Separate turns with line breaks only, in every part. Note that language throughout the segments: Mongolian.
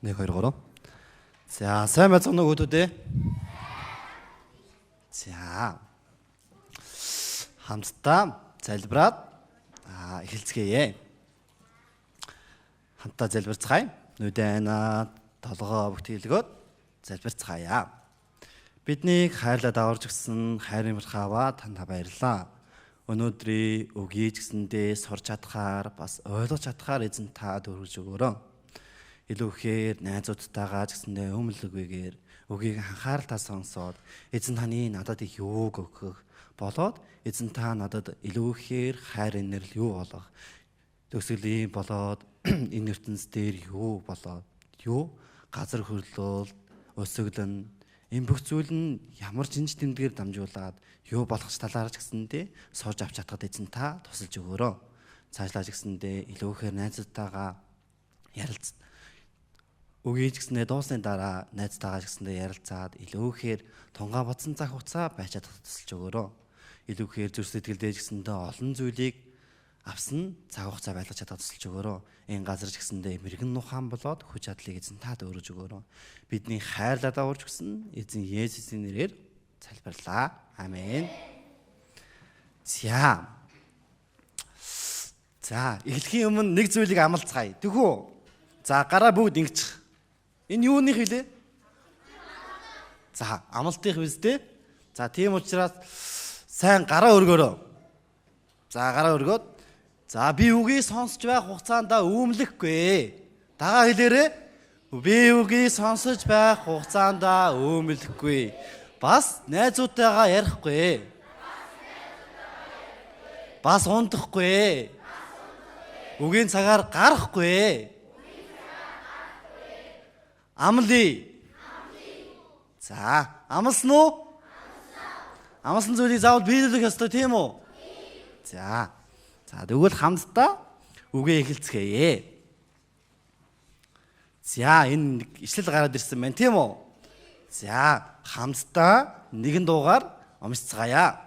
1 2 3. За, сайн байцгаана уу үүдээ. За. Хамтдаа залбираад эхэлцгээе. Хамтдаа залбирцгаая. Нүдэнэ толгоо бүгтгэлгөөд залбирцгаая. Биднийг хайрлаад аварж өгсөн хайрын мөрхаваа танд баярлалаа. Өнөөдрийн үгийг гэсэндээ сурч чадхаар бас ойлгож чадхаар эзэн та дөрвөж өгөөрэй. Илүү ихээр найзуудтайгаа ч гэсэндээ өмлөгүйгээр үгийг анхааралтай сонсоод эзэн таны надад юуг өгөх болоод эзэн та надад илүү ихээр хайр инэрл юу болох төгсгөлийн болоод энэ ертөнц дээр юу болоод юу газар хөрлөл өсөглөн энэ бүх зүйл нь ямар жинж тэмдгээр дамжуулаад юу болох ч талаарч гэсэндээ сууж авч чадхад эзэн та тусалж өгөөрэй. Цаашлаад гэсэндээ илүү ихээр найзуудтайгаа ярилцсан. Үгийг гэснээр дуусны дараа найзтайгаа гэсэндээ ярилцаад илүү ихээр тунгаа бодсон цаг хугацаа байж чадах тусалж өгөөрэй. Илүү ихээр зүрх сэтгэлдээ гэсэндээ олон зүйлийг авсан цаг хугацаа байлгаж чадах тусалж өгөөрэй. Энэ газар гэсэндээ мэрэгэн нухаан болоод хүч чадлыг эзэн та өөрөж өгөөрэй. Бидний хайрлаад аварж өгсөн эзэн Есүсийн нэрээр залбирлаа. Амен. За, эхлэхийн өмнө нэг зүйлийг амлацгаая. Тэхүү. За, гараа бүгд ингэчих. Энэ юуных вүлээ? За, амлалтынх биз дээ. За, тийм учраас сайн гараа өргөөрэй. За, гараа өргөөд. За, би үгийг сонсож байх хугацаанд өөмлөхгүй. Дагаа хэлээрээ. Би үгийг сонсож байх хугацаанд өөмлөхгүй. Бас найзуудтайгаа ярихгүй. Бас унтахгүй. Үгийн цагаар гарахгүй. Амлий. За, амлсан уу? Амлсан зүйлийг заавал биелүүлэх ёстой тийм үү? За, тэгвэл хамтдаа үгээ эхэлцгээе. За, энэ ишлэл гараад ирсэн байна тийм үү? За, хамтдаа нэгэн дуугаар уншицгаая.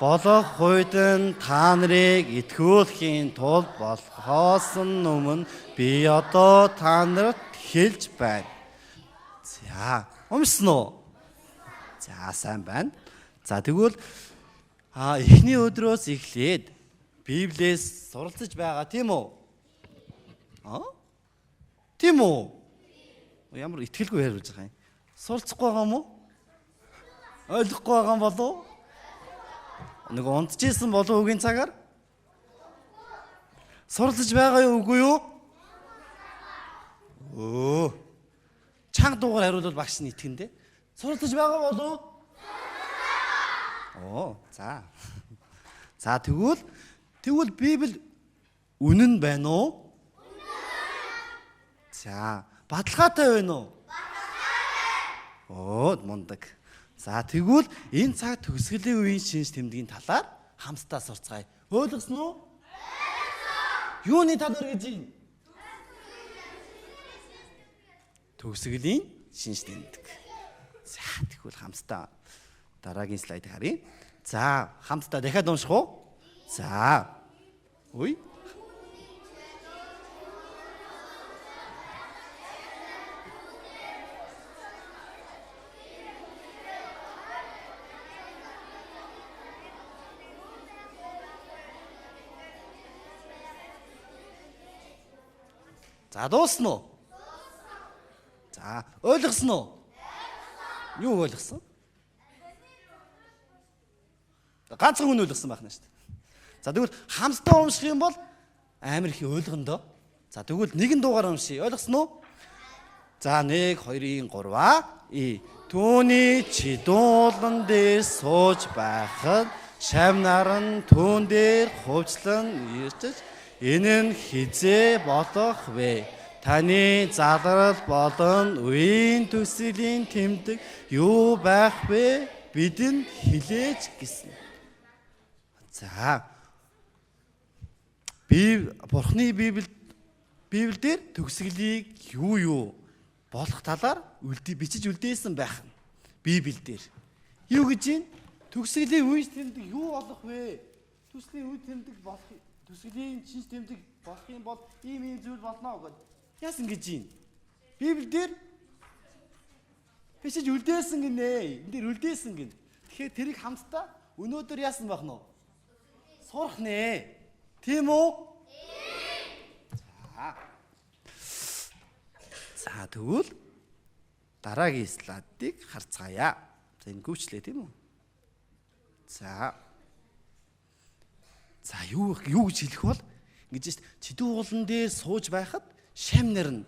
Болох хуйдан та нарыг итгүүлэхийн тулд болохоос өмнө би одоо та нарт хэлж байна. За, уншсан уу? За, сайн байна. За, тэгвэл эхний өдрөөс эхлээд Библиэс суралцж байгаа тийм үү? Тийм үү? Ямар итгэлгүй ярьж байгаа юм. Суралцахгүй байгаа юм уу? Ойлгохгүй байгаа юм болов? Нэг унтчихсэн болов үгийн цагаар? Суралцж байгаа юу үгүй юу? Чанга дуугаар хариулвал багш нь итгэндэ. Суралцж байгаа болов? За. За, тэгвэл Библи үнэн байна уу? За, баталгаатай байна уу? Баталгаатай. Мундаг. За, тэгвэл энэ цаг төгсгөлийн үеийн шинж тэмдгийн талаар хамтдаа сурцгаая. Ойлгосон уу? Ойлгосон. Юуны талаар гэж юм? Төгсгөлийн шинж тэмдэг. За, тэгвэл хамтдаа дараагийн слайд харъя. За, хамтдаа дахиад унших уу? За. За, дуусна уу? За, ойлгосон уу? Юу ойлгосон? Ганцхан хүн ойлгосон байх нь шүү дээ. За, тэгвэл хамтдаа унших юм бол амар их ойлгондоо. За, тэгвэл нэгэн дуугаар уншия. Ойлгосон уу? За, 1 2 3 Түүний чидуулан дээр сууж байхад шав наран түүн дээр хувцлан ирчиж энэ нь хизээ болох вэ? Таны залрал болон үеийн төслийн тэмдэг юу байх вэ? Бидэнд хэлээч гэсэн. За, Бурхны Библиэлд төгсгөлийг юу болох талаар бичиж үлдээсэн байх нь Библиэлд. Юу гэж юм? Төгсгөлийн үеийн тэмдэг юу болох вэ? Төслийн үе тэмдэг болох, төслийн шинж тэмдэг болох юм бол ийм зүйл болно гэд. Яасан гэж юм? Библиэлд бичиж үлдээсэн гинэ. Энд дээр үлдээсэн гин. Тэгэхээр тэрийг хамтдаа өнөөдөр яасан байх нь вэ? Сурах нэ. Тийм үү? За тэгвэл дараагийн слайдыг харцгаая. За ингэвчлээ тийм үү? За юу гэж хэлэх бол ингэж чидүү уулан дээр сууж байхад шавнар нь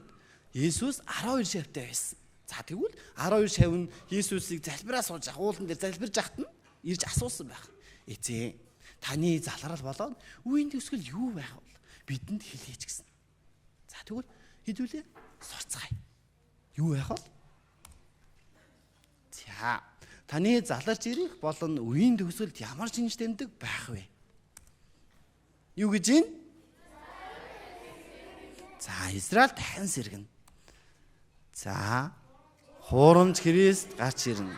Есүс 12 шавтай байсан. За тэгвэл 12 шав нь Есүсийг залбираа сууж ах уулан дээр залбирж ахт нь ирж асуусан байх. Эзэн таны залрал болоод үеийн төсгөл юу байх вэ? Бидэнд хэлээч гэсэн. За тэгвэл хэдүүлээ сурцгаая. Юу байх вэ? За таны заларч ирэх болон үеийн төгсгөлд ямар шинж тэмдэг байх вэ? Юу гэж юм? За Израиль дахин сэргэнэ. За хуурамч Христ гарч ирнэ.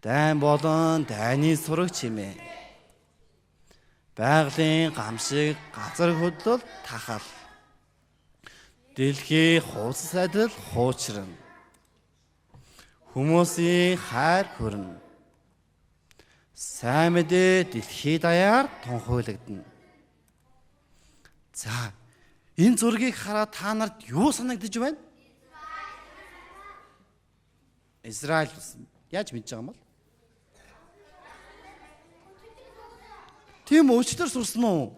Дайн болон дайны сураг чимээ. Байгалийн гамшиг газар хөдлөл тахал. Дэлхий хувцас адил хуучрна. Хүмүүсийн хайр хүрнэ. Сайн мэдээ дэлхий даяар тунхаглагдана. За энэ зургийг хараад та нарт юу санагдаж байна? Израиль яаж мэдж байгаа юм бол? Тийм өчтөр сурсан уу?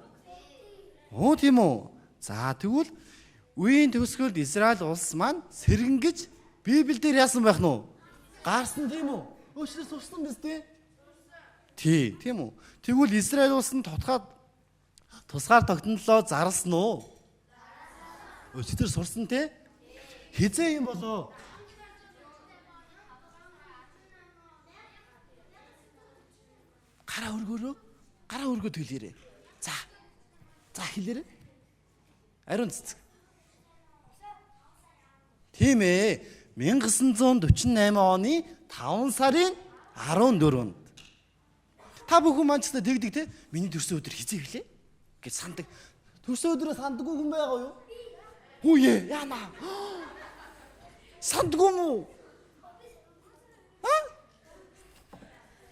Оо тийм үү. За тэгвэл үеийн төгсгөлд Израиль улс маань сэргэн гэж Библиэлд яасан байх нь уу? Гарсан тийм үү? Өчтөр сурсан биз дээ? Тийм үү. Тэгвэл Израиль улс нь тусгаар тогтнолоо зарлсан уу? Өчтөр сурсан те? Хизээ юм болоо? Гараа өргөө төлөөрэй. За хэлээрэй. Ариун цэцэг. Тийм ээ. 1948 оны 5 сарын 14-нд. Та бүхэн маань ч тэгдэг те. Миний төрсөн өдөр хизээ вүлээ гэж сандаг. Төрсөн өдрөө сандаггүй хүн байгаа юу? Үе яана. Сандгүй мүү?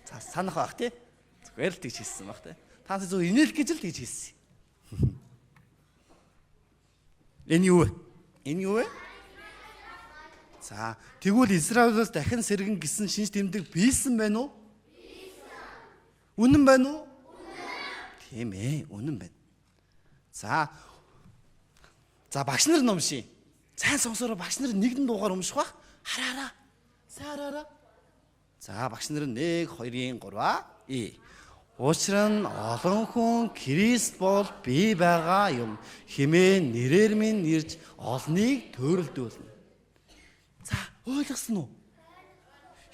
За санах байх те. Зүгээр л тийж хийсэн баг те. Та зөв инээлх гэж л тийж хийсэн. Энэ юу вэ? За тэгвэл Израилаас дахин сэргэн гисэн шинж тэмдэг биелсэн байна уу? Үнэн байна уу? Тийм ээ, үнэн байна. За багш нар номши. Сайн сонсороо багш нар нэгэн дуугаар өмшөх бах. Хараараа. Саараараа. За багш нар 1 2 3 Учир нь олон хүн Христ бол би байгаа юм хэмээн нэрээр минь ирж олныг төрөлдүүлнэ. За ойлгосон уу?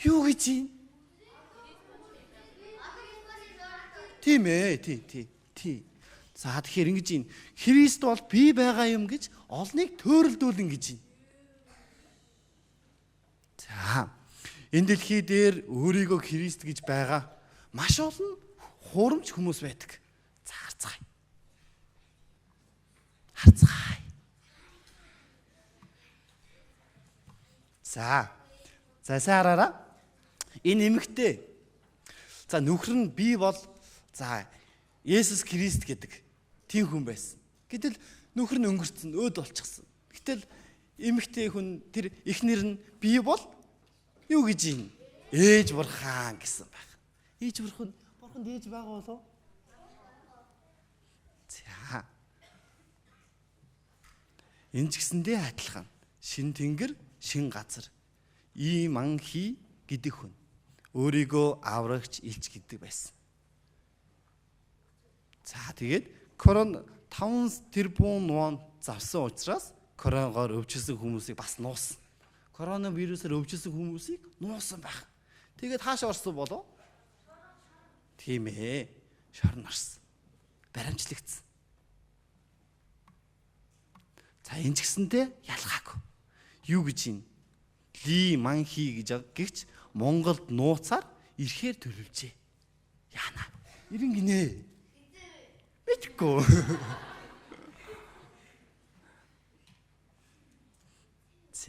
Юу гэж юм? Тийм ээ, тий. За тэгэхээр ингэж юм. Христ бол би байгаа юм гэж олныг төрөлдүүлнэ гэж юм. За энэ дэлхий дээр өөрийгөө Христ гэж байгаа маш олон хурамч хүмүүс байдаг. За харцгаая. За саараараа. Энэ эмэгтэй. За нөхөр нь би бол Есүс Христ гэдэг тийм хүн байсан. Гэтэл нөхөр нь өнгөрцөн, өөд болчихсон. Гэтэл эмэгтэй хүн тэр эхнэр нь би бол юу гэж юм? Ээж бурхан гэсэн байх. Ээж бурханд ээж байгаа болов? За. Энэ ч гэсэндээ адилхан. Шин тэнгэр, шин газар. Ийм анхи гэдэг хүн. Өөрийгөө аврагч илч гэдэг байсан. За тэгээд корон 5 тэрбум нуан завсан учраас коронавигоор өвчлсөн хүмүүсийг бас нуусан. Коронавирусаар өвчлсөн хүмүүсийг нуусан байх. Тэгээд хааш орсон болов? Тийм ээ. Шорн орсон. Баримтлагдсан. За энэ ч гэсэндээ ялгаагүй. Юу гэж юм? Ли манхи гэж Монголд нууцаар ирэхээр төлөвлөжээ. Яана. Ирэн гинэ. Мэдгүй.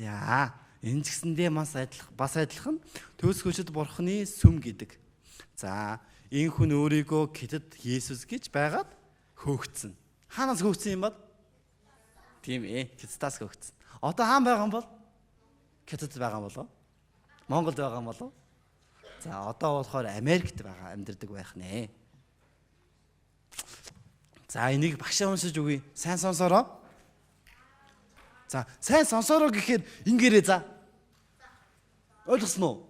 За энэ ч гэсэндээ бас адилхан төгс хүчит бурхны сүм гэдэг. За энэ хүн өөрийгөө Хятад Есүс гэж байгаад хөөгцөн. Хаанаас хөөгцөн юм бол? Тийм ээ, Хятадаас хөөгцөн. Одоо хаан байгаа юм бол? Хятадд байгаа юм болов? Монголд байгаа юм болов? За одоо болохоор Америкт байгаа амьдардаг байх нэ. За энийг багшаа уншиж өгье. Сайн сонсороо. За сайн сонсороо гэхээр ингээрээ за. Ойлгосноо уу?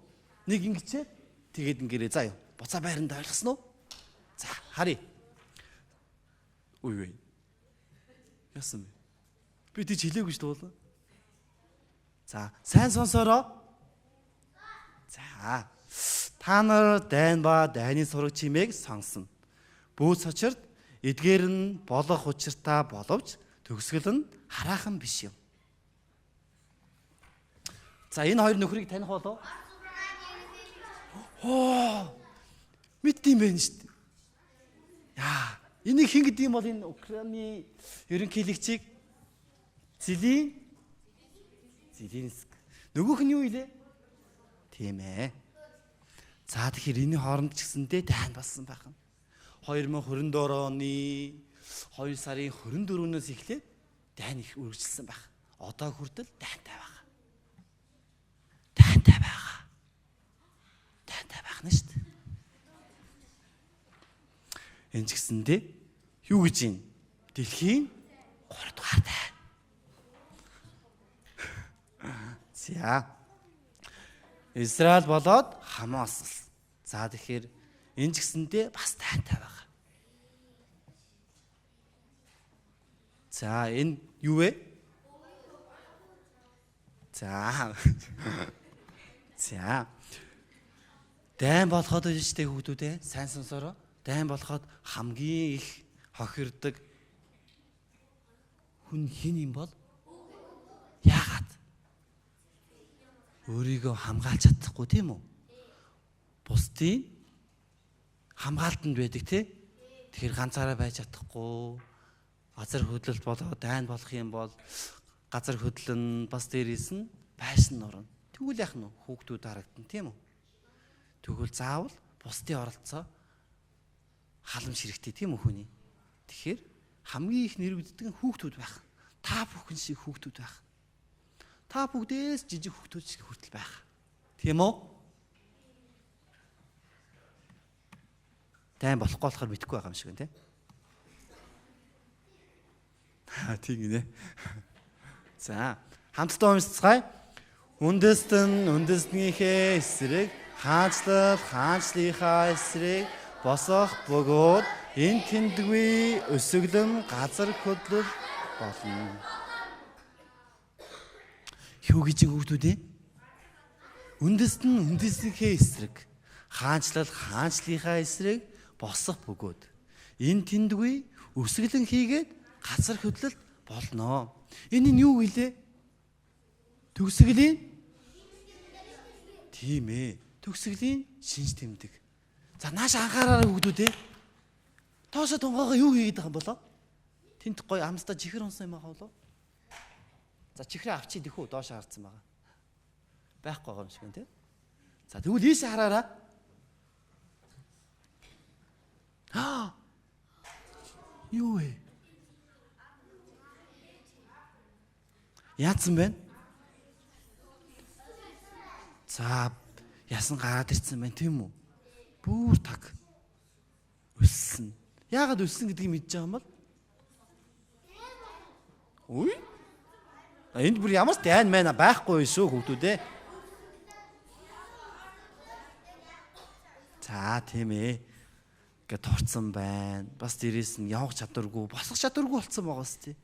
Нэг ингэчээ тэгээд ингээрээ заа юу. Буцаа байранд ойлгосноо уу? За харъя. Үй. Яасан бэ? Би тийч хэлээгүй шүү дээ. За сайн сонсороо. За та нар дайн ба дайны сураг чимээг сонсно. Бүүц очирд эдгээр нь болох учиртай боловч төгсгөл нь хараахан биш юм. За энэ хоёр нөхрийг таних болов? Мэддэм байх шүү дээ. Яа, энийг хэн гэдэг юм бол энэ Украины ерөнхийлөгчийг Зеленский. Нөгөөх нь юу илээ? Тийм ээ. За тэгэхээр энэ хооронд ч гэсэндээ дайн болсон байх нь. 2022 оны 2 сарын 24-өөс эхлээд дайн их үргэлжилсэн байх. Одоо хүртэл дайнтай байх. Дайнтай байгаа. Дайнтай байх нь шүү дээ. Энэ ч гэсэндээ юу гэж юм? Дэлхийн 3 дугаар дайн. За. Израиль болоод Хамас. За тэгэхээр энэ ч гэсэндээ бас дайнтай байгаа. За энэ юу вэ? За. За. Дайн болоход үжтэй хүүхдүүдээ сайн сонсороо. Дайн болоход хамгийн их хохирдог хүн хэн юм бол? Яагаад? Өөрийгөө хамгаалж чадахгүй тийм үү? Бусдын хамгаалтанд байдаг тий. Тэгэхээр ганцаараа байж чадахгүй. Газар хөдлөлт болоод дайн болох юм бол газар хөдлөн бас дээрээс нь байшин орно. Тэгвэл яах нь хүүхдүүд харагдана тийм үү? Тэгвэл заавал бусдын оролцоо халамж хэрэгтэй тийм үү хүний. Тэгэхээр хамгийн их нэрвэгддэг нь хүүхдүүд байх. Та бүхэн шиг хүүхдүүд байх. Та бүгдээс жижиг хүүхдүүд шиг хүртэл байх. Тийм үү? Дайн болохгүй болохоор мэдхгүй байгаа юм шиг байна тийм. Тийм гинэ. За, хамтдаа уншицгаая. Үндэстнийхээ эсрэг хаанчлалынхаа эсрэг босох бөгөөд энэ тэндгүй өсөглөн газар хөдлөл болно. Юу гэж хүүхдүүд ээ? Үндэстнийхээ эсрэг хаанчлалынхаа эсрэг босох бөгөөд энэ тэндгүй өсөглөн хийгээд газар хөдлөлт болно. Энэ нь юу гэлээ? Төгсгөлийн тийм ээ. Төгсгөлийн шинж тэмдэг. За нааш анхаараарай хүүхдүүд ээ. Тоосо тонгоогоо юу хийгээд байгаа юм болоо? Тэнт гой амстаа чихэр унсан юм аа болоо? За чихрээ авчий дөхөө доош харцсан байгаа. Байхгүй байгаа юм шиг байна тий. За тэгвэл ийшээ хараараа. Юу вэ? Яатсан бэ? За ясан гараад ирсэн байна тийм үү? Бүр таг өссөн. Яагаад өссөн гэдгийг мэдэж байгаа юм бол? Үгүй. Энд бүр ямар ч дайн мэн байхгүй шүү хүүхдүүд ээ. За тийм ээ. Гэ турцсан байна. Бас дээрээс нь явах чадваргүй, босох чадваргүй болцсон байгаа сте.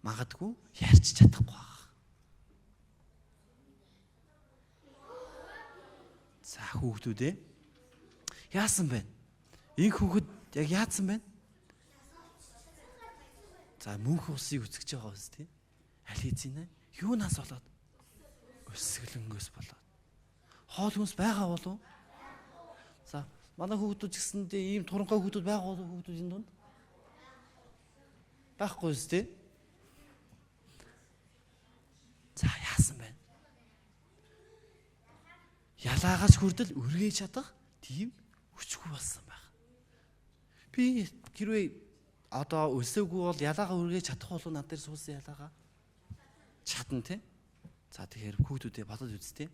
Магадгүй ярьж чадахгүй байгаа. За хүүхдүүд ээ. Яасан бэ? Энэ хүүхэд яг яатсан бэ? За мөнх усыг үсгэж байгаа биз тий? Аль хийцэн ээ? Юунаас болоод? Өсгөлөнгөөс болоод. Хоол хүнс байгаа болов? За манай хүүхдүүд гэсэндээ ийм туранхай хүүхдүүд байгаа болов хүүхдүүдийн дунд? Байхгүй үст тий? За яасан бэ? ялаагаас хүртэл үргэж чадах тийм хүчгүй болсон байна. Би хэрвээ одоо өсөөгүй бол ялаагаа үргэж чадах болов над дээр суусан ялаагаа чадна тий. За тэгэхээр хүүхдүүдээ бодоод үзтээ.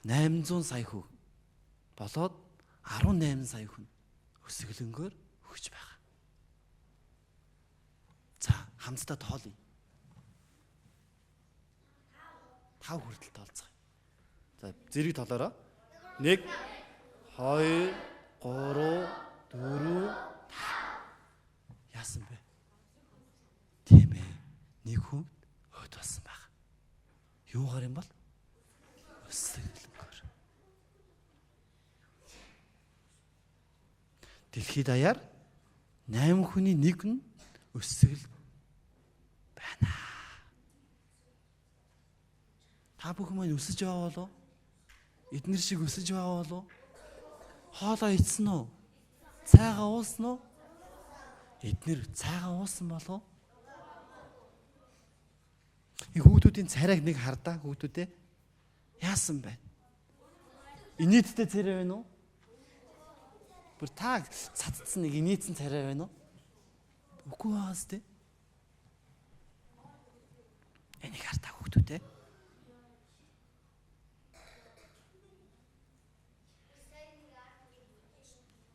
800 сая хүү болоод 18 сая хүн өсөглөнгөөр өгч байгаа. За хамтдаа тоолъё. 5 хүртэл тоолцгаая. За зэрэг тоолоороо. 1 2 3 4 5. Яасан бэ? Тийм ээ. Нэг хүн хойд болсон баг. Юугаар юм бол? Өсөглөнгөөр. Дэлхийд даяар 8 хүний нэг нь өсгөл байна. Та бүхэн маань өсөж байгаа болов? Эднэр шиг өсөж байгаа болов? Хоолоо идсэн үү? Цайгаа уусан уу? Эднэр цайгаа уусан болов? Хүүхдүүдийн царайг нэг хардаа хүүхдүүдээ яасан бэ? Инээдтэй царай байна уу? Бүр та цацсан нэг инээдсэн царай байна уу? Үгүй байгаас тэ. Энийг хардаа хүүхдүүдээ.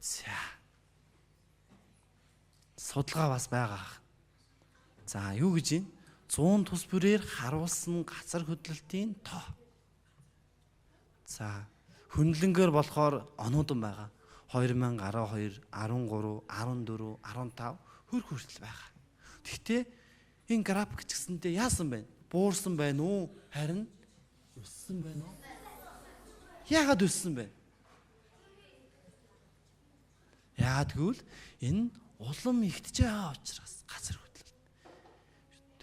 За. Судалгаа бас байгаа. За юу гэж юм? 100 тус бүрээр харуулсан газар хөдлөлтийн тоо. За хөндлөнгөөр болохоор оноодон байгаа. 2012, 13, 14, 15 хүртэл байгаа. Гэхдээ энэ график ч гэсэндээ яасан бэ? Буурсан байна уу? Харин өссөн байна уу? Яагаад өссөн бэ? Яагаад гэвэл энэ улам ихтэж байгаа учраас газар хөдлөлт.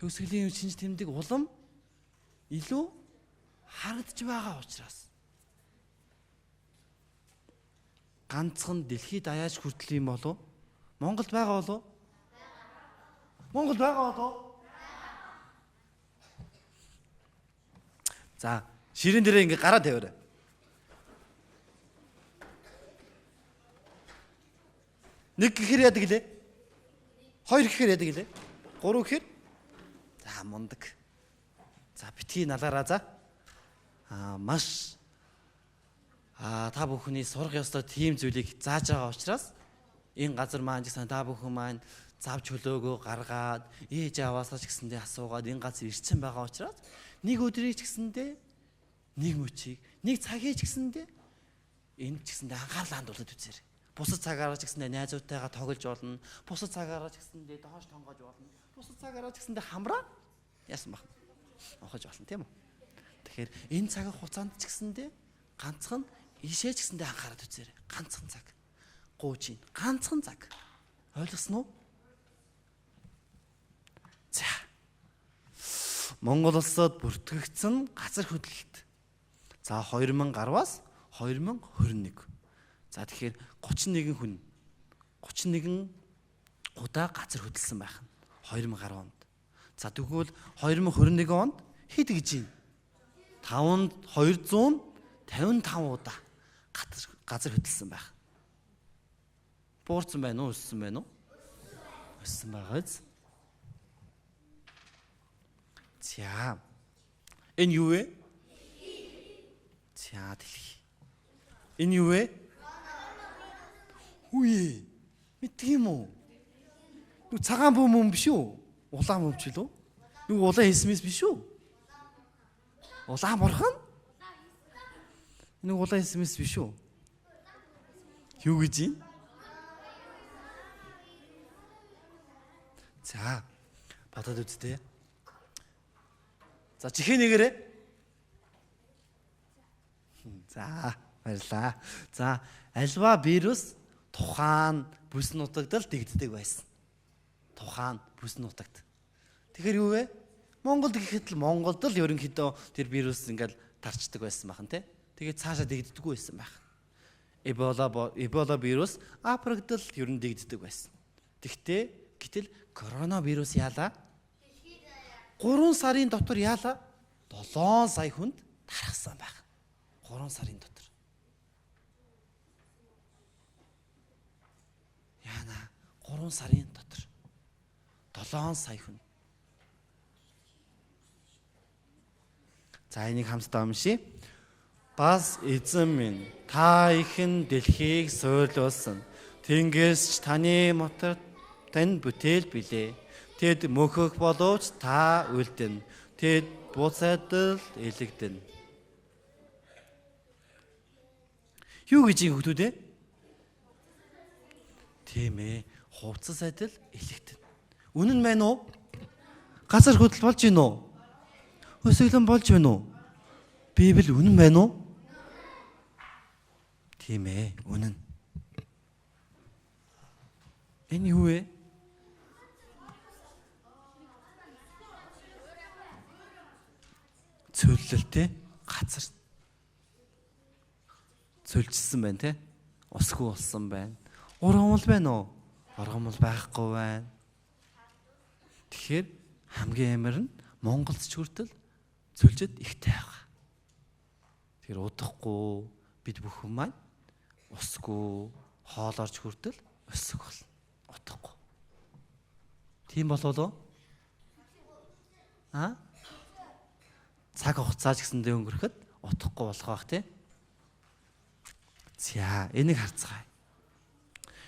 Төгсгөлийн шинж тэмдэг улам илүү харагдж байгаа учраас. Ганцхан дэлхийд даяарч хүртэл юм болов? Монголд байгаа болов? Монголд байгаа болов? За, ширээн дээрээ ингээ гараа тавиарай. Нэг гэхээр яадаг гэлээ? Хоёр гэхээр яадаг гэлээ? Гурав гэхээр? За, мундаг. За, битгий налаараа за. Маш та бүхний сурах ёстой тийм зүйлийг зааж байгаа учраас энэ газар маань гэсэн та бүхэн маань завж хөлөөгөө гаргаад ээж аваасаа ч гэсэндээ асуугаад энэ газар ирсэн байгаа учраас нэг өдрийг ч гэсэндээ нэг мөчийг нэг цагийг ч гэсэндээ энэ ч гэсэндээ анхаарлаа хандуулад үзээрэй. Бусад цагаараа ч гэсэндээ найзуудтайгаа тоглож болно. Бусад цагаараа ч гэсэндээ доош тонгож болно. Бусад цагаараа ч гэсэндээ хамраа яасан баг. Ухаж болно тийм үү? Тэгэхээр энэ цаг хугацаанд ч гэсэндээ ганцхан ийшээ ч гэсэндээ анхаарал үзээрэй. Ганцхан цаг. Гуучин. Ганцхан цаг. Ойлгосноо? За. Монгол улсад бүртгэгдсэн газар хөдлөлт. За 2010-аас 2021. За тэгэхээр 31 хүн 31 удаа газар хөдлсөн байх нь 2010 онд. За тэгвэл 2021 онд хэд гэж юм? 255 удаа газар хөдлсөн байх. Буурсан байна уу, өссөн байна уу? Өссөн байгааз. За. Энэ юу вэ? За дэлхий. Энэ юу вэ? Үе. Мэддэг юм уу? Нүг цагаан бөм биш үү? Улаан бөм ч лөө? Нүг улаан эсмэс биш үү? Улаан бурхан? Нүг улаан эсмэс биш үү? Юу гэж юм? За. Батад үзтээ. За чихээ нэгээрээ. За, баярлаа. За, альва вирус тухайн бүс нутагт дэгддэг байсан. Тухайн бүс нутагт. Тэгэхээр юу вэ? Монголд гэхэд л Монголд л ерөнхийдөө тэр вирус ингээл тарчдаг байсан бахан тий. Тэгээд цаашаа дэгддэггүй байсан байх. Эбола вирус Африкт л ер нь дэгддэг байсан. Гэтэл коронавирус яалаа? 3 сарын дотор яалаа? 7 сая хүнд тархсан байх. 3 сарын дотор. Яана 3 сарын дотор 7 сая хүн. За энийг хамтдаа уншийе. Бас эзэн минь та ихэн дэлхийг суйлуулсан. Тэнгээс ч таны мотор тань бүтээл билээ. Тэд мөхөх боловч та үлдэн. Тэд буцаадал илэгдэн. Юу гэж юм хөлтүүд ээ? Тийм ээ. Хувцас адил илэгдэн. Үнэн мэн үү? Газар хөдөл болж гин үү? Өсөглөн болж байна уу? Библи үнэн байна уу? Тийм ээ, үнэн. Энэ юу вэ? Цөллөлтэй газар. Цөлжсэн байна те. Усгүй болсон байна. Ургамал байна уу? Ургамал байхгүй байна. Тэгэхээр хамгийн амар нь Монголч хүртэл цөлжөд ихтэй байгаа. Тэгэхээр удахгүй бид бүхэн маань усгүй хоолорч хүртэл өсөх болно. Утахгүй. Тийм болов уу? Цаг хугацаа ч гэсэндээ өнгөрөхөд утахгүй болох бах тий. За энийг харцгаая.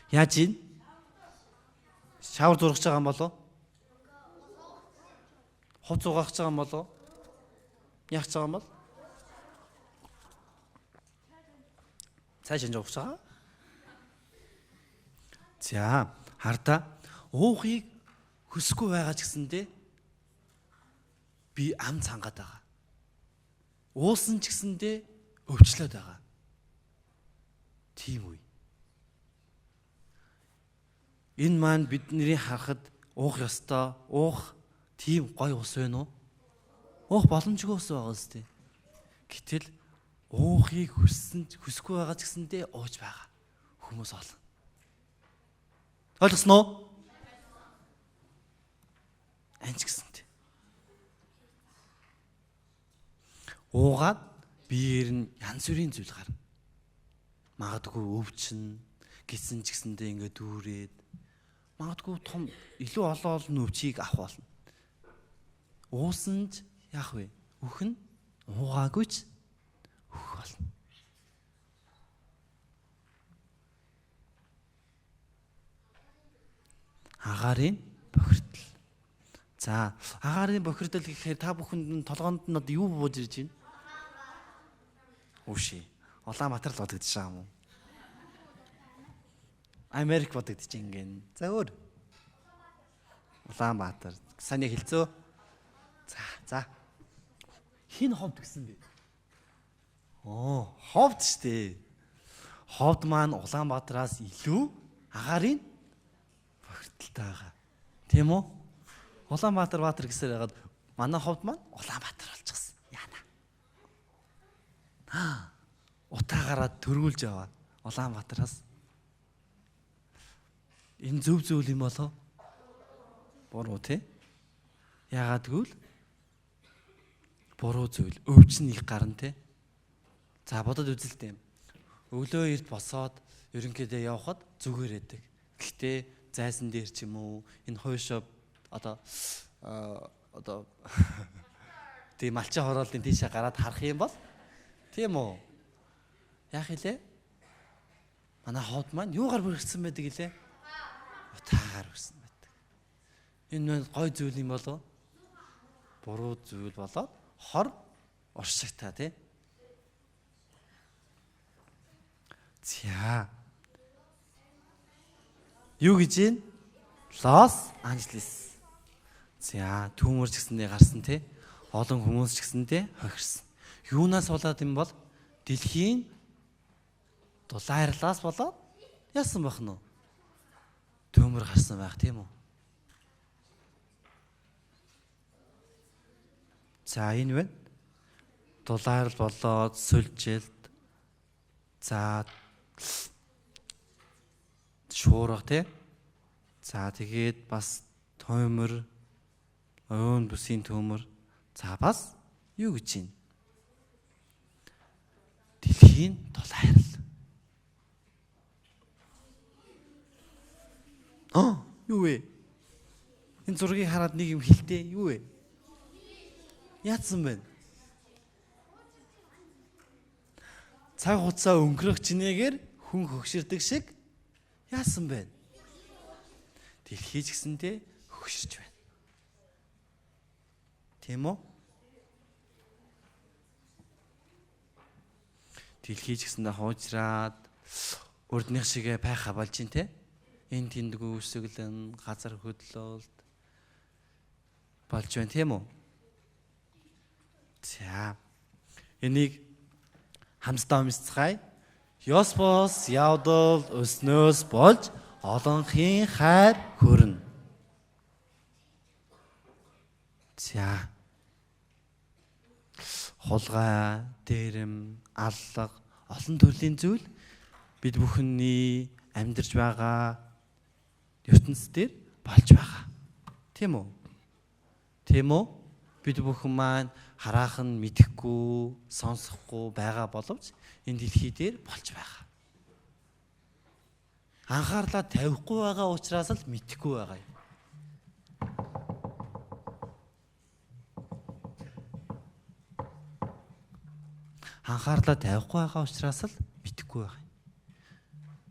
Яаж ийн? Шавар зургаж байгаа юм болов? Хувц угаах гэж байгаа юм болов? Яах гэж байгаа юм бол? Цааш шинж угах байгаа. За хардаа уухыг хөсөхгүй байгаа ч гэсэндээ би ам цангаад байгаа. Уусан ч гэсэндээ өвчлөөд байгаа. Тийм үе. Энэ маань бидний харахад уух ёстой, уух тийм гой ус байна уу? Уух боломжгүй ус байгаа үстэй. Гэтэл уухыг хүсэхгүй байгаа ч гэсэндээ ууж байгаа хүмүүс олон. Ойлгосноо? Анч гэсэнтэй. Уугаад биеэр нь янз бүрийн зүйл гарна. Магадгүй өвчин гисэн ч гэсэндээ ингээд дүүрээд магадгүй том илүү олон өвчийг авах болно. Уусан ч яах вэ? Үхэн уугаагүй ч өөх болно. Агаарын бохирдол. За, агаарын бохирдол гэхээр та бүхэнд толгоонд нь одоо юу бууж ирж байна? Үгүй. Улаанбаатар л бодогдож байгаа юм уу? Америк бодогдож ингэн. За өөр. Улаанбаатар. Саний хэлцөө. За. Хин ховд гэсэн бэ? Ховд штэ. Ховд маань Улаанбаатараас илүү агаарын бохирдолтой байгаа. Тийм үү? Улаанбаатар гэсээр хагаад манай ховд маань Улаанбаатар болчихсон. Яана. Утаагаараа төрүүлж аваад Улаанбаатараас. Энэ зөв зүйл юм болоо? Буруу тий? Яагаад гэвэл буруу зүйл өвчин их гарна тий. За бодод үзэлтэй юм. Өглөө эрт босоод ерөнхийдөө явхад зүгээр байдаг. Гэхдээ зайсан дээр ч юм уу энэ хойшоо одоо тийм малчин хорооллын тийшээ гараад харах юм бол тийм үү? Яах илээ? Манай ховд маань юугаар бүрхсэн байдаг илээ? Утаагаар бүрсэн байдаг. Энэ гой зүйл юм болов? Буруу зүйл болоод хор уршигтай тий. За. Юу гэж юм? Лос Анжелес. За, түүмөр ч гэсэндээ гарсан тий. Олон хүмүүс ч гэсэндээ хохирсон. Юунаас болоод юм бол дэлхийн дулаарлаас болоод яасан байх нь? Төмөр гарсан байх тийм үү? За энэ байна. Дулаарл болоод сүлжилт. За шуурга тий. За тэгээд бас төмөр, оюун бүсийн төмөр. За бас Юу гэж байна? Дэлхийн тул хайрал. Юу вэ? Энэ зургийг хараад нэг юм хэлтэй. Юу вэ? Яатсан бэ? Цаг хугацаа өнгөрөх чинээгээр хүн хөгширдэг шиг яасан бэ? Дэлхий ч гэсэндээ хөгширч байна. Тийм үү? Дэлхий ч гэсэндээ хуучраад урдных шигээ байха болж ин тэ? Энэ тэндгүү үсгэлэн газар хөдлөлт болж байна тийм үү? За. Энийг хамтдаа уншицгаая. Ёспос явдал өснөөс болж олонхын хайр хүрнэ. За. Хулгай, дээрэм, аллах, олон төрлийн зүйл бид бүхний амьдарч байгаа ертөнцийн дээр болж байгаа. Тийм үү? Тийм үү? Бид бүхэн маань хараахан мэдэхгүй, сонсохгүй байгаа боловч энэ дэлхий дээр болж байгаа. Анхаарлаа тавихгүй байгаа учраас л мэдэхгүй байгаа юм. Анхаарлаа тавихгүй байгаа учраас л мэдэхгүй байгаа юм.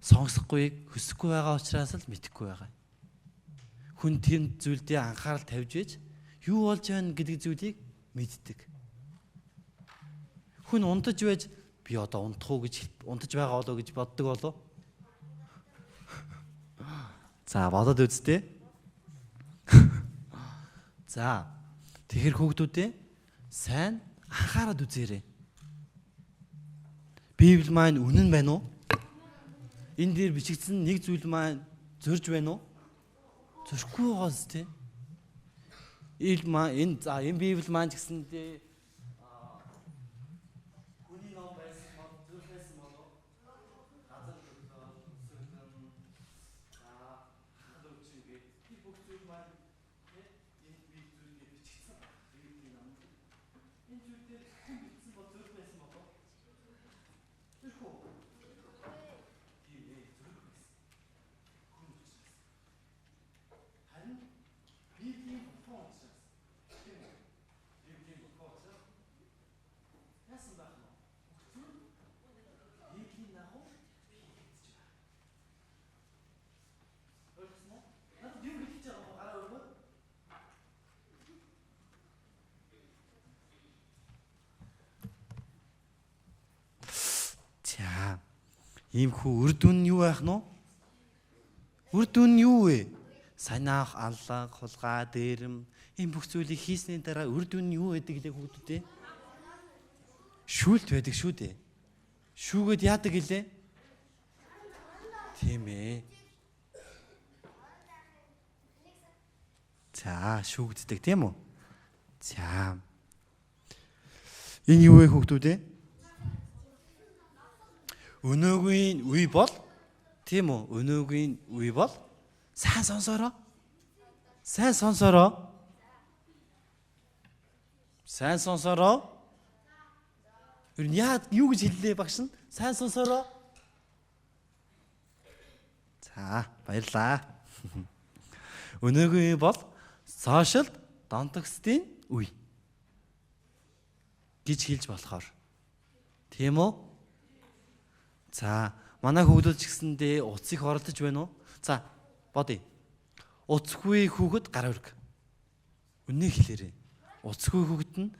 Сонсохгүйг хүсэхгүй байгаа учраас л мэдэхгүй байгаа юм. Хүн тэр зүйлдээ анхаарал тавьж ээж юу болж байна гэдэг зүйлийг мэддэг. Хүн унтаж байж би одоо унтах уу гэж унтаж байгаа болоо гэж боддог болоо. За бодоод үзтээ. За тэгэхэр хүүхдүүдээ сайн анхаарал үзээрэй. Библи маань үнэн байна уу? Энэ дээр бичигдсэн нэг зүйл маань зөрж байна уу? Зөрөхгүй байгаас тий. Энэ Библи маань ч гэсэндээ хүний ном байсан бол зөрх байсан болов. Газар хөдлөл, өсгөлн, хадгалж ингээд тэр бүх зүйл маань энэ Библиэд бичигдсэн. Библийн ном. Энэ зүйл дээр хэн бичсэн бол зөрх байсан болов? Зөрхгүй. За. Иймхүү үр дүн нь юу байх нь вэ? Үр дүн нь юу вэ? Санаах, аллах, хулгай, дээрэм энэ бүх зүйлийг хийсний дараа үр дүн нь юу байдаг гэлээ хүүхдүүдээ? Шүүлт байдаг шүү дээ. Шүүгээд яадаг гэлээ? Тийм ээ. За, шүүгддэг тийм үү? За. Энэ юу вэ хүүхдүүдээ? Өнөөгийн үе бол тийм үү? Өнөөгийн үе бол сайн сонсороо. Сайн сонсороо. Сайн сонсороо. Юу гэж хэллээ багш нь? Сайн сонсороо. За, баярлаа. Өнөөгийн үе бол сошиал донтокстын үе гэж хэлж болохоор. Тийм үү? За, манай хүүхдүүд ч гэсэндээ утас их оролдож байна уу? За, бодъё. Утасгүй хүүхэд гар өрг. Үнэн хэлээрээ. Утасгүй хүүхэд нь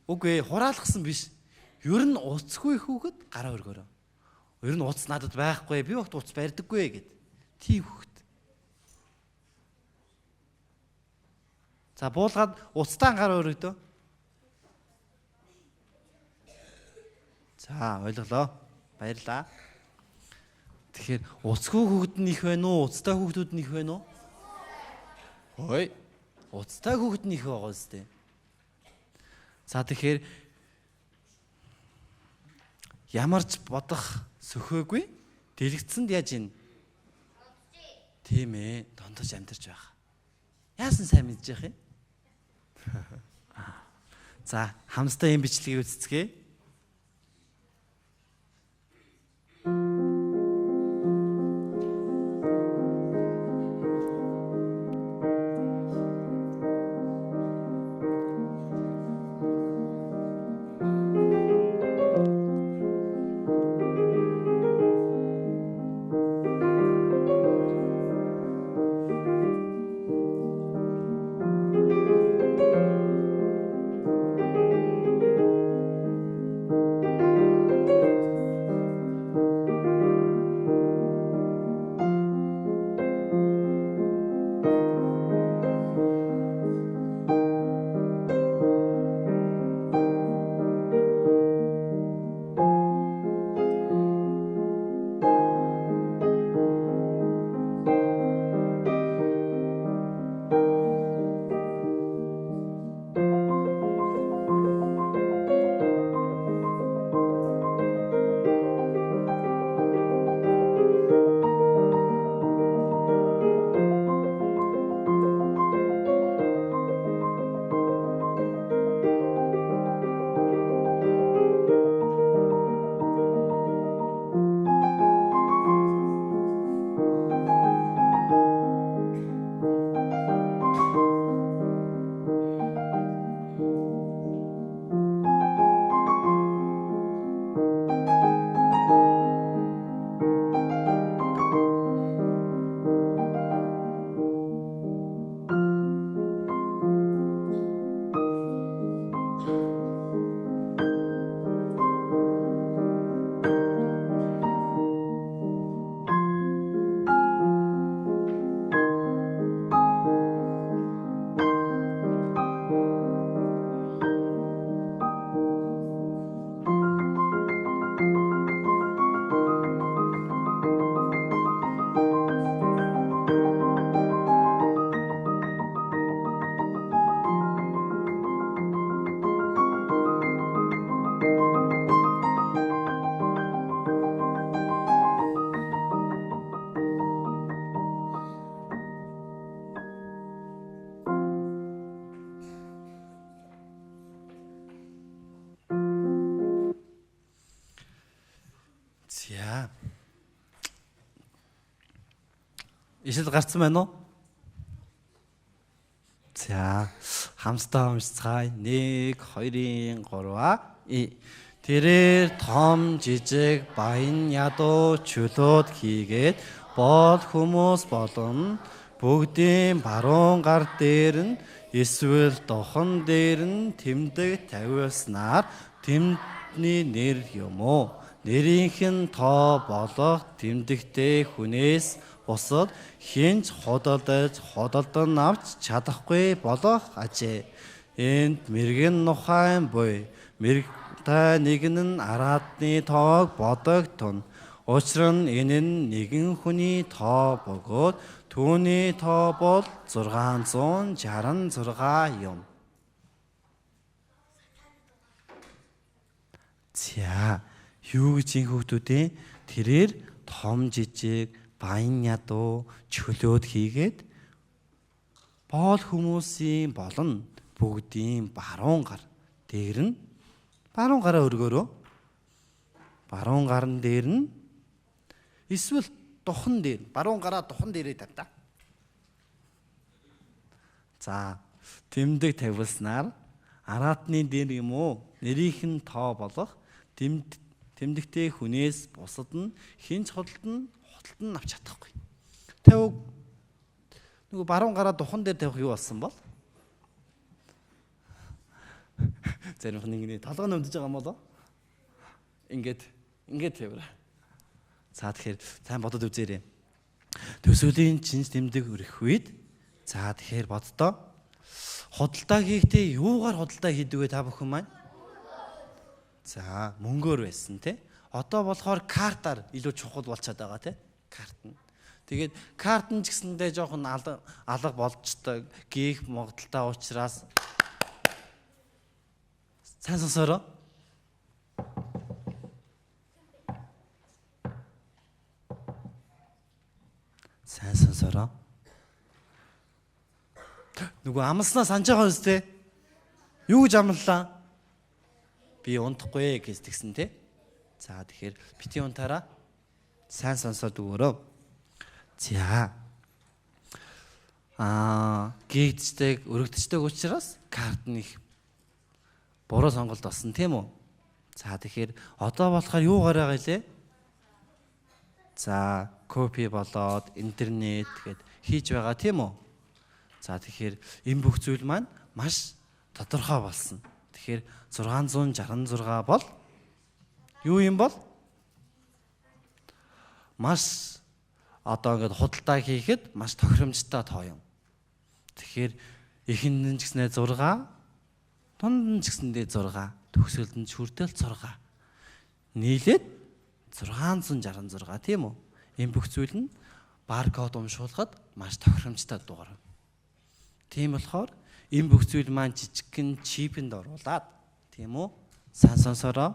үгүй хураалгасан биш. Ер нь утасгүй хүүхэд гар өргөөрөө. Ер нь утас надад байхгүй. Би огт утас барьдаггүй гэд. Тийм хүүхэд. За, буулгаад утастай гар өргөдөө. За, ойлголоо. Баярлаа. Тэгэхээр уцгүй хүүхэд нь их байна уу? Уцтай хүүхдүүд нь их байна уу? Хөөе. Уцтай хүүхэд нь их байгаа үстэй. За тэгэхээр ямарч бодох сөхөөгүй дэлгэцэнд яаж ийн? Тийм ээ, дондож амьдарч байгаа. Яасан сайн мэдж явах юм? За хамстай энэ бичлэгийг үзцгээе. За. Ишэл гарцсан байна уу? За, хамстай уншицгаая. 1 2 3 тэрээр том жижиг баян ядуу чөлөөт хийгээд бол хүмүүс болон бүгдийн баруун гар дээр нь эсвэл дохон дээр нь тэмдэг тавиулснаар тэмдний нэр юм уу? Нэрийнх нь тоо болох тэмдэгтэй хүнээс бусад хинч ходолдон авч чадахгүй болох ажээ. Энд мэрэгэн нухайн буй мэрэгтэй нэгэн нь араадны тоог бодогдтон. Учир нь энэ нь нэгэн хүний тоо бөгөөд түүний тоо бол 666 юм. За, юу гэж энэ хүүхдүүдээ тэрээр том жижиг баян ядуу чөлөөт хийгээд боол хүмүүсийн болон бүгдийн баруун гар дээр нь баруун гараа өргөөрөө баруун гарын дээр нь эсвэл духан дээр баруун гараа духан дээрээ тавьта. За, тэмдэг тавилснаар араатны дээр юм уу? Нэрийнх нь тоо болох тэмдэгтэй хүнээс бусад нь хинч худалдан авч чадахгүй. Тэв нөгөө баруун гараа духан дээр тавих юу болсон бол? Зарим хүн ингэ толгой нөмдөж байгаа юм болоо. Ингээд тавира. За тэгэхээр сайн бодод үзээрэй. Төсөөлийн чинс тэмдэг өрөх үед за тэгэхээр боддоо худалдаа хийхдээ юугаар худалдаа хийдэг вэ та бүхэн маань? За мөнгөөр байсан те. Одоо болохоор картаар илүү чухал болчиход байгаа те. Карт нь. Тэгээд карт нь ч гэсэндээ жоохон алга болчтой гих Монголтай уучраас сайн сонсороо. Сайн сонсороо. Нөгөө амлснаа санаж байгаа үстэй. Юу гэж амллаа? Би унтахгүй гэж тэгсэн те. За тэгэхээр бити унтаараа сайн сонсоод өгөөрэй. За. Гэгддэг, өргөдчдэг учраас карт нь их буруу сонголт болсон тийм үү? За тэгэхээр одоо болохоор юу гараа гэлээ? За, копи болоод интернет гэд хийж байгаа тийм үү? За тэгэхээр энэ бүх зүйл маань маш тодорхой болсон. Тэгэхээр 666 бол юу юм бол? Маш одоо ингээд худалдаа хийхэд маш тохиромжтой тоо юм. Тэгэхээр эхэнд нь ч гэснээр 6, дунд нь ч гэсэндээ 6, төгсгөлд нь хүртэл 6. Нийлээд 666 тийм үү? Энэ бүх зүйл нь баркод уншуулахад маш тохиромжтой дугаар. Тийм болохоор энэ бүх зүйл маань жижигхэн чипэнд оруулаад тийм үү? Сан сонсороо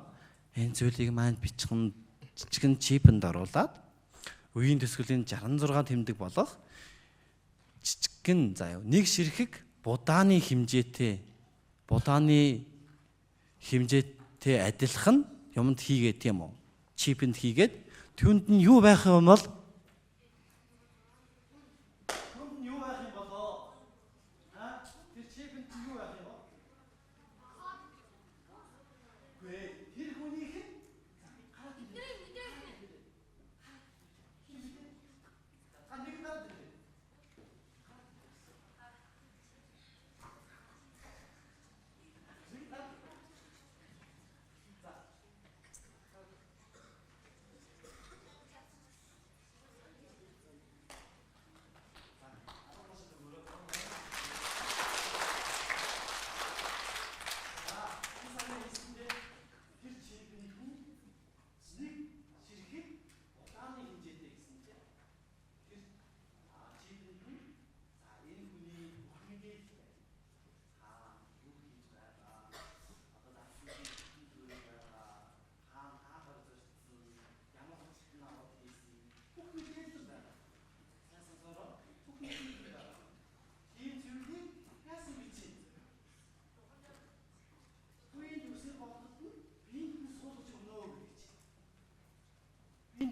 энэ зүйлийг маань бичихэн жижигхэн чипэнд оруулаад үеийн төсгөлийн 66 тэмдэг болох жижигхэн заяа нэг ширхэг будааны хэмжээтэй адилхан юмд хийгээд тийм үү? Чипэнд хийгээд түнд нь юу байх юм бол? Тэр чипэнд юу байх юм бол? Тэр хүнийх нь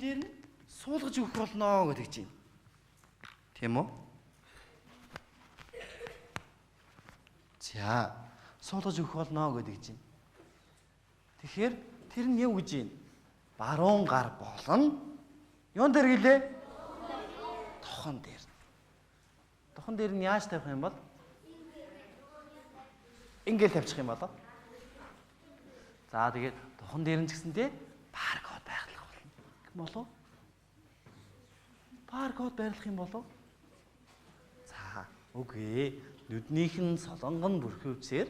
дээр нь суулгаж өгөх болно гэдэг чинь. Тийм үү? За, суулгаж өгөх болно гэдэг чинь. Тэгэхээр тэр нь юу гэж юм? Баруун гар болон юун дээр гэлээ? Тохон дээр. Тохон дээр нь яаж тавих юм бол? Ингээл тавьчих юм болоо. За тэгээд тохон дээр нь ч гэсэндээ баркод байрлах болов? Баркод байрлах юм болов? За, үгүй. Нүднийх нь солонгон бүрхөвчээр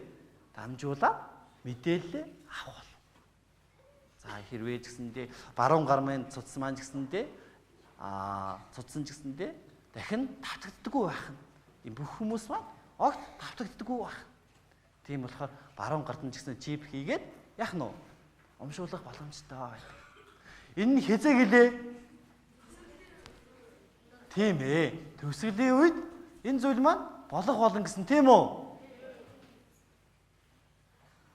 дамжуулаад мэдээлэл авах бол. За, хэрвээ ч гэсэндээ баруун гар маань цуцсан маань ч гэсэндээ цуцсан ч гэсэндээ дахин тавтагддаггүй байх нь. Энэ бүх хүмүүс маань огт тавтагддаггүй байх. Тийм болохоор баруун гарт нь ч гэсэн чип хийгээд яах нь вэ? Умшуулах боломжтой. Энэ нь хэзээ гэлээ? Тийм ээ. Төгсгөлийн үед энэ зүйл маань болох болно гэсэн тийм үү?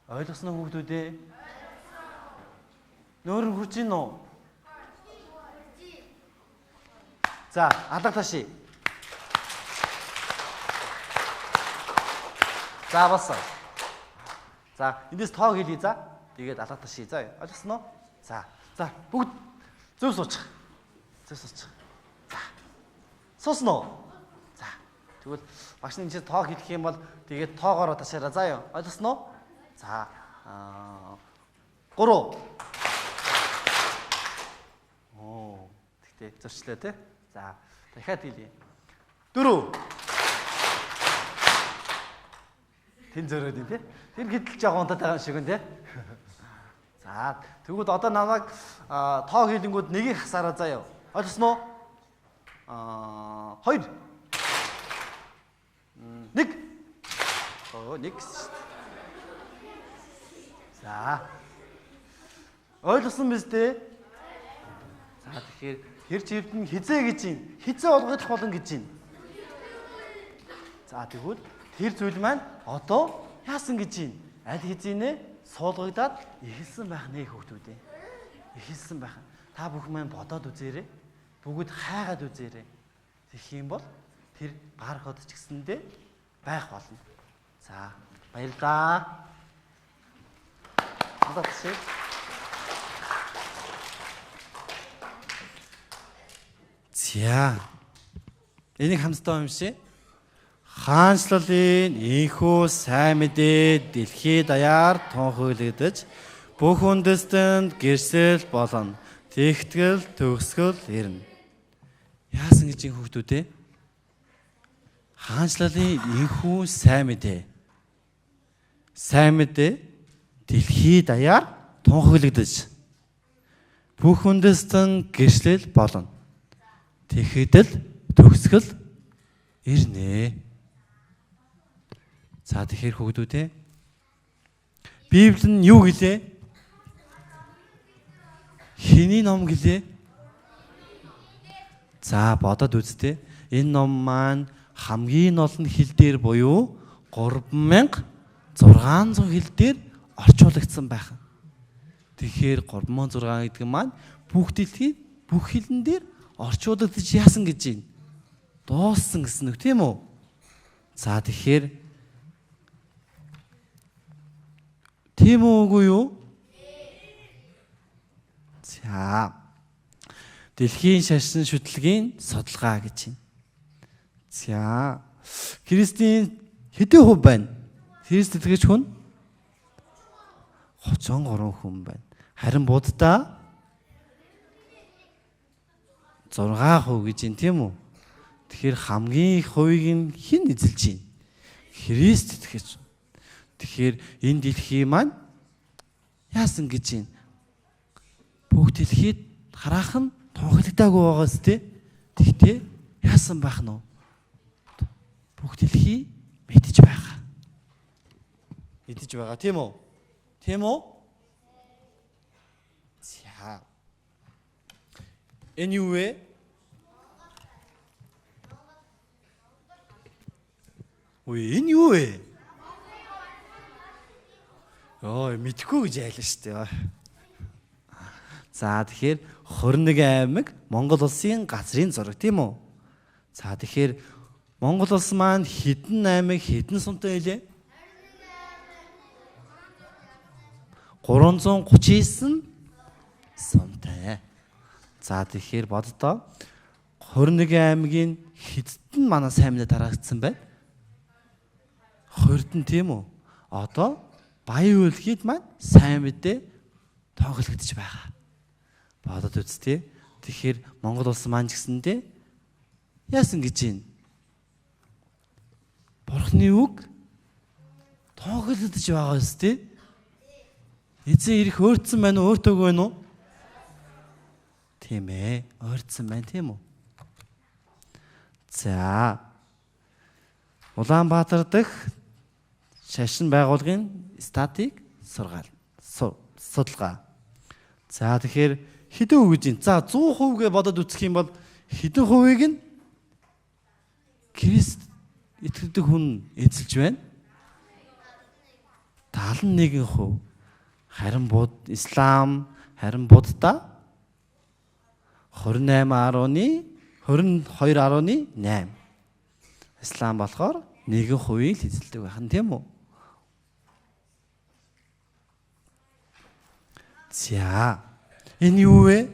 Ойлгосноо хүүхдүүд ээ? Нөөрн хурж ийн үү? За, алга таши. За, басаа. За, эндээс тоог хэлье за. Тэгээд алга таши. За, ойлгосноо? За, бүгд зөв суучих. Зөв суучих. За. Суусан уу? За. Тэгвэл багш нь энэ тоог хэлэх юм бол тэгээд тоогоороо ташаараа заа юу. Ойлгосноо? За. 3. Оо, тэгтээ зөрчлөө те. За, дахиад хэлье. 4. Тэн зөрөөд юм те. Тэр хэдэл жоо унтаад байгаа юм шиг нь те. За, тэгвэл одоо намайг тоо хийлэнгүүд нэгийг хасаараа заа юу. Ойлгосноо? 2. 1. Оо, 1. За. Ойлгосон биз дээ? За, тэгэхээр хэр чивд нь хизээ гэж юм. Хизээ олгох болно гэж юм. За, тэгвэл тэр зүйл маань одоо яасан гэж юм. Аль хизээ нэ? суулгагдаад эхэлсэн байх нэ хүүхдүүд ээ. Эхэлсэн байх. Та бүхэн маань бодоод үзээрэй. Бүгд хайгаад үзээрэй. Тэгэх юм бол тэр гар хот ч гэсэндээ байх болно. За, баярлалаа. За. Энийг хамтдаа уншъя. Хаанчлалын энхүү сайн мэдээ дэлхийд даяар тунхаглагдаж бүх үндэстэнд гэрсэл болно. Тэгтгэл төгсгөл ирнэ. Яасан гэж хүүхдүүд ээ? Хаанчлалын энхүү сайн мэдээ. Сайн мэдээ дэлхийд даяар тунхаглагдаж бүх үндэстэнд гэрсэл болно. Тэгтэл төгсгөл ирнэ. За тэгэхээр хүүхдүүдээ Библи нь юу гэлээ? Хэний ном гэлээ? За бодоод үзтээ. Энэ ном маань хамгийн олон хэл дээр буюу 3600 хэл дээр орчуулагдсан байх. Тэгэхээр 3600 гэдэг маань бүх дэлхийд бүх хэлэн дээр орчуулагдаж яасан гэж байна? Дууссан гэсэн үг тийм үү? За тэгэхээр тийм үгүй юу? За. Дэлхийн шашин шүтлэгийн судалгаа гэж байна. За. Христийн хэдэн хувь байна? Христ итгэж хүн 33 хүн байна. Харин Буддаа 6% гэж байна тийм үү? Тэгэхээр хамгийн их хувийг нь хэн эзэлж байна? Христ итгэж. Тэгэхээр энэ дэлхий маань яасан гэж байна? Бүх дэлхийд хараахан тунхаглагдаагүй байгаас тэ. Тэгтээ яасан байх нь вэ? Бүх дэлхий мэдэж байгаа. Мэдэж байгаа тийм үү? Тийм үү? За. Энэ юу вэ? Ой, энэ юу вэ? Ой, мэдхгүй гэж айлаа шүү дээ. За тэгэхээр 21 аймаг Монгол улсын газрын зураг тийм үү? За тэгэхээр Монгол улс маань хэдэн аймаг хэдэн сумтай байлээ? 339 сумтай. За тэгэхээр боддоо 21 аймгийн хэдэн манай сайн мэдээ тараагдсан байна? 20 тийм үү? Одоо Баян үйлхийд маань сайн мэдээ тоглогдож байгаа. Бодоод үзтээ. Тэгэхээр Монгол улс маань гэсэндээ яасан гэж байна? Бурхны үг тоглогдож байгаа үстэй. Эзэн ирэх өөртсөн байна уу? Өөртөөгүй байна уу? Тийм ээ. Өөртсөн байна тийм үү? За. Улаанбаатар дахь шашин байгууллагын статик судалгаа. За тэгэхээр хэдэн үг гэж байна? За 100% гэ бодоод үзэх юм бол хэдэн хувийг нь Христ итгэдэг хүн эзэлж байна? 71%. Харин Ислам, харин Буддаа 22.8. Ислам болохоор 1% л эзэлдэг байх нь тийм үү? За. Энэ юу вэ?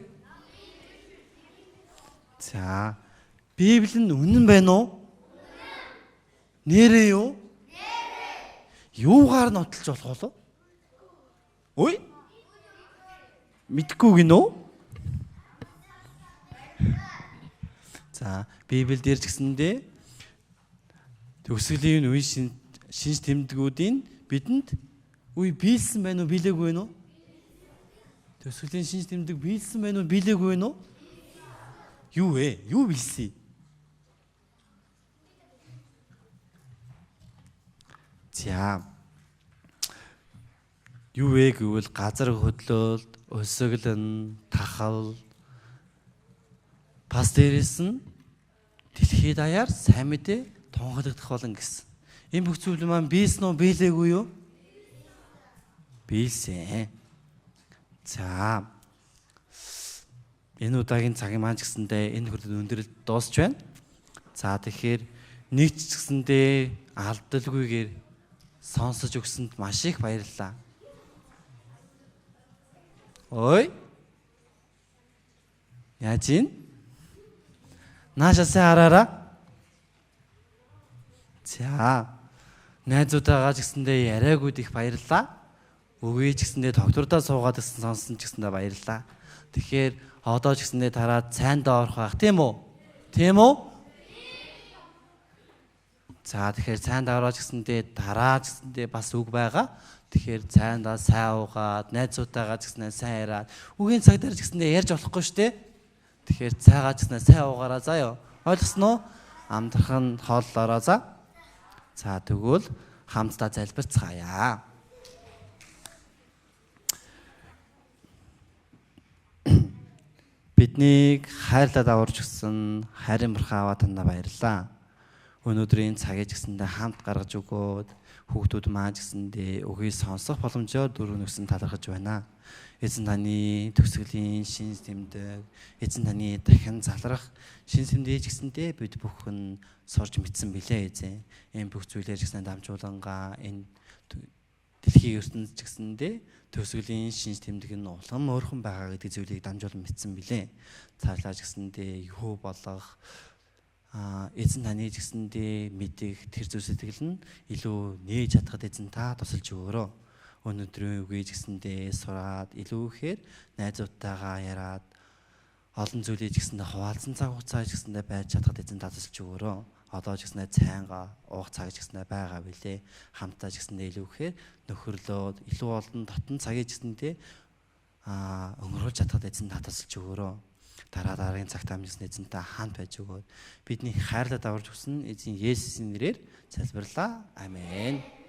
За. Библи нь үнэн байна уу? Нэрээ юу? Нэрээ. Юугаар нотолж болох вэ? Ой? Мэдгүй гинөө? За, Библиэлд ирж гисэндээ төгсгөлийн үе шинж тэмдгүүдийн бидэнд биелсэн байна уу, биелээгүй байна уу? Төгсгөлийн шинж тэмдэг биелсэн байна уу, биелээгүй байна уу? Юу вэ? Юу биелсэн? За. Юу вэ гэвэл газар хөдлөлт, өсөглөн, тахал, пас дээрээс нь дэлхийд даяар сайн мэдээ тунхаглагдах болно гэсэн. Энэ бүх зүйл маань биелсэн үү, биелээгүй юу? биелсэн. За энэ удаагийн цагийн маань ч гэсэндээ энэ хүртэл өндөрлөлт дуусч байна. За тэгэхээр нэг ч гэсэндээ алдалгүйгээр сонсож өгсөнд маш их баярлалаа. Ой. Яаж ийн? Наашаа сайн хараараа. За. Найзуудаагаа ч гэсэндээ яриагууд их баярлалаа. Үгүй ч гэсэндээ доктордоо суугаад гэсэн сонсон ч гэсэндээ баярлалаа. Тэгэхээр одоо ч гэсэндээ тараад цайндаа орох байх тийм үү? Тийм үү? За тэгэхээр цайндаа ороод гэсэндээ дараа ч гэсэндээ бас үг байгаа. Тэгэхээр цайндаа сайн уугаад найзуудаагаа ч гэсэндээ сайн яриад үгийн цаг дээр ч гэсэндээ ярьж болохгүй шүү дээ. Тэгэхээр цайгаа ч гэсэндээ сайн уугаараа заа ёо. Ойлгосноо? Амтрах нь хооллороо за. За тэгвэл хамтдаа залбирцгаая. Биднийг хайрлаад аварж өгсөн хайрын бурхан Аава тандаа баярлалаа. Өнөөдрийн цагийг гэсэндээ хамт гаргаж өгөөд хүүхдүүд маань гэсэндээ үгийг сонсох боломжоор дөрөв нөсөн талархаж байна. Эзэн таны төгсгөлийн шин тэмдэг, эзэн таны дахин залрах шин тэмдэг гэсэндээ бид бүхэн сурж мэдсэн билээ эзэн. Энэ бүх зүйлээр гэсэндээ дамжуулангаа энэ дэлхийн ертөнцид гэсэндээ төгсгөлийн шин тэмдэг нь улам өөрхөн байгаа гэдэг зүйлийг дамжуулан мэдсэн билээ. Цаашаа гэсэндээ юу болох эзэн таны гэсэндээ мэдих тэр зүйл сэтгэл нь илүү нээж чадхад эзэн та тусалж өгөөрэй. Өнөөдрийн үгийг гэсэндээ сураад илүү ихээр найзуудтайгаа яриад олон зүйлийг гэсэндээ хуваалцсан цаг хугацаа гэсэндээ байж чадхад эзэн та тусалж өгөөрэй. Одоо ч гэсэндээ цайнгаа уух цаг гэсэндээ байгаа билээ. Хамтаа ч гэсэндээ илүү ихээр нөхөрлөөд илүү олон дотн цагийг гэсэндээ өнгөрүүлж чадхад эзэн та тусалж өгөөрэй. Дараагийн цагт амжилтсан эзэнтэй хаант байж өгөөд бидний хайрлаад аварж өгсөн эзэн Есүсийн нэрээр залбирлаа. Амен.